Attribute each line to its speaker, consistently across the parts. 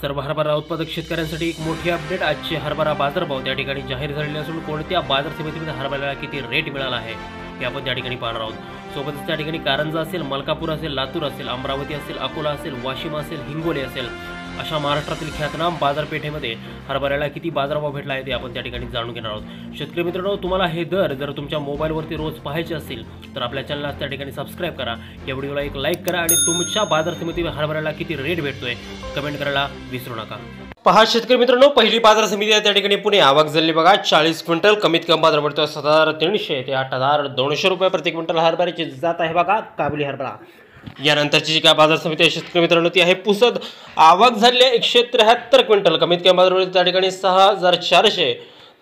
Speaker 1: सर्व हरभरा उत्पादक शेतकऱ्यांसाठी एक मोठी अपडेट। आजचे हरभरा बाजारभाव त्या ठिकाणी जाहीर झालेले असून कोणत्या बाजार समितीमध्ये हरभऱ्याला किती रेट मिळाला आहे हे आपण त्या ठिकाणी पाहणार आहोत। सोबतच त्या ठिकाणी कारंजा असेल, मलकापूर असेल, लातूर असेल, अमरावती असेल, अकोला असेल, वाशिम असेल, हिंगोली असेल अशा महाराष्ट्रातील ख्यातनाम बाजारपेठेमध्ये हरभऱ्याला किती बाजारभाव भेटला आहे ते आपण त्या ठिकाणी जाणून घेणार आहोत। शेतकरी मित्रांनो, तुम्हाला हे दर जर तुमच्या मोबाईलवरती रोज पाहायचे असतील तर आपल्या चॅनलला त्या ठिकाणी सबस्क्राइब करा, या व्हिडिओला एक लाईक करा आणि तुमच्या बाजार समितीवर हरभऱ्याला किती रेट भेटतोय कमेंट करायला विसरू नका। पहा शेतकरी मित्रांनो, पहिली बाजार समिती आहे त्या ठिकाणी पुणे। आवक झाली बघा 40 क्विंटल, कमीत कमी बाजार पडतो 7,300 ते 8,200 रुपये प्रति क्विंटल हरभऱ्याची जात आहे बघा काबुली हरभरा। यानंतरची जी काय बाजार समिती आहे शेतकरी मित्रांनो ती आहे पुसद। आवक झाली 173 क्विंटल, कमीत कमी बाजार पडतो त्या ठिकाणी 6,400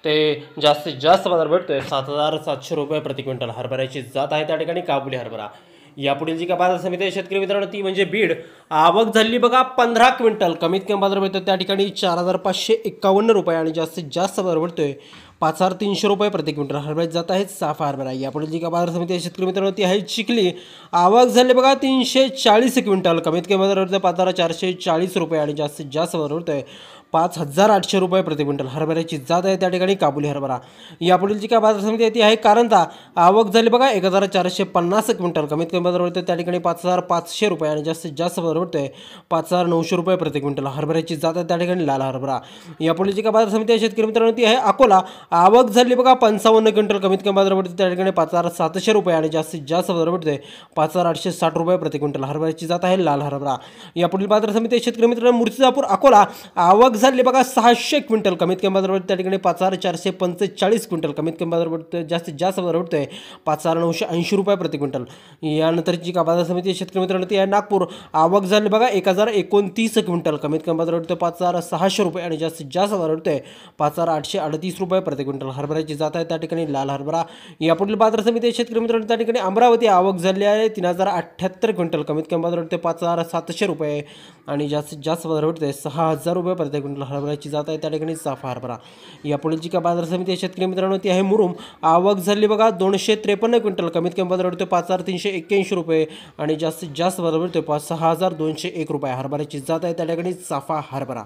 Speaker 1: ते जास्तीत जास्त बाजार भेटतोय 7,700 रुपये प्रति क्विंटल हरभऱ्याची जात आहे त्या ठिकाणी काबुली हरभरा। यापुढील जी काय बाजार समिती आहे शेतकरी मित्रांनो ती म्हणजे बीड। आवक झाली बघा 15 क्विंटल, कमीत कमी बाजार भेटतो त्या ठिकाणी 4,551 रुपये आणि जास्तीत जास्त बाजार भेटतोय 5,300 रुपये प्रति क्विंटल हरभऱ्याची जात आहे साफ हरभरा। यापुढील जी काय बाजार समिती आहे शेतकरी मित्रांनो ती आहे चिखली। आवक झाली बघा 340 क्विंटल, कमीत कमी बाजार भेटतोय 5,440 रुपये आणि जास्तीत जास्त बाजार भेटतोय 5,800 रुपये प्रति क्विंटल हरभऱ्याची जात आहे त्या ठिकाणी काबुली हरभरा। यापुढील जी काय बाजार समिती आहे ती आहे कारंजा। आवक झाली बघा 1,450 क्विंटल, कमीत कमी बाजार भेटतोय त्या ठिकाणी 5,500 रुपये आणि जास्तीत जास्त बाजार भेटतोय 5,900 रुपये प्रति क्विंटल हरभऱ्याची जात आहे त्या ठिकाणी लाल हरभरा। यापुढील जी काय बाजार समिती आहे शेतकरी मित्रांनो ती आहे अकोला। आवक झाली बघा 55 क्विंटल, कमीत कमी बाजार भेटतोय त्या ठिकाणी 5,700 रुपये आणि जास्तीत जास्त बाजार भेटतोय 5,860 रुपये प्रति क्विंटल हरभऱ्याची जात आहे लाल हरभरा। यापुढील बाजार समिती आहे शेतकरी मित्रांनो मूर्तिजापूर अकोला। आवक झाली बघा 600 क्विंटल, कमीत कमी बाजार भेटतोय त्या ठिकाणी 5,445 क्विंटल, कमीत कमी बाजार भेटतोय जास्तीत जास्त बाजार भेटतोय 5,980 रुपये प्रति क्विंटल। यानंतरची का बाजार समिती शेतकरी मित्रांनो ती आहे नागपूर। आवक झाली बघा 1,029 क्विंटल, कमीत कमी बाजार भेटतोय 5,600 रुपये आणि जास्तीत जास्त बाजार भेटतोय 5,838 रुपये प्रति क्विंटल हरभऱ्याची जात आहे त्या ठिकाणी लाल हरभरा। यापुढील बाजार समिती शेतकरी मित्रांनो त्या ठिकाणी अमरावती। आवक झाली आहे 3,078 क्विंटल, कमीत कमी बाजार भेटतोय 5,700 रुपये आणि जास्तीत जास्त बाजार भेटतोय 6,000 रुपये प्रति क्विंटल हरभऱ्याची जात आहे त्या ठिकाणी साफा हरभरा। यापुढील जी का बाजार समिती शेतकरी मित्रांनो ती आहे मुरुम। आवक झाली बघा 253 क्विंटल, कमीत कमी बाजार भेटतोय 5,381 रुपये आणि जास्तीत जास्त बाजार भेटतोय 6,201 रुपये हरभऱ्याची जात आहे त्या ठिकाणी साफा हरभरा।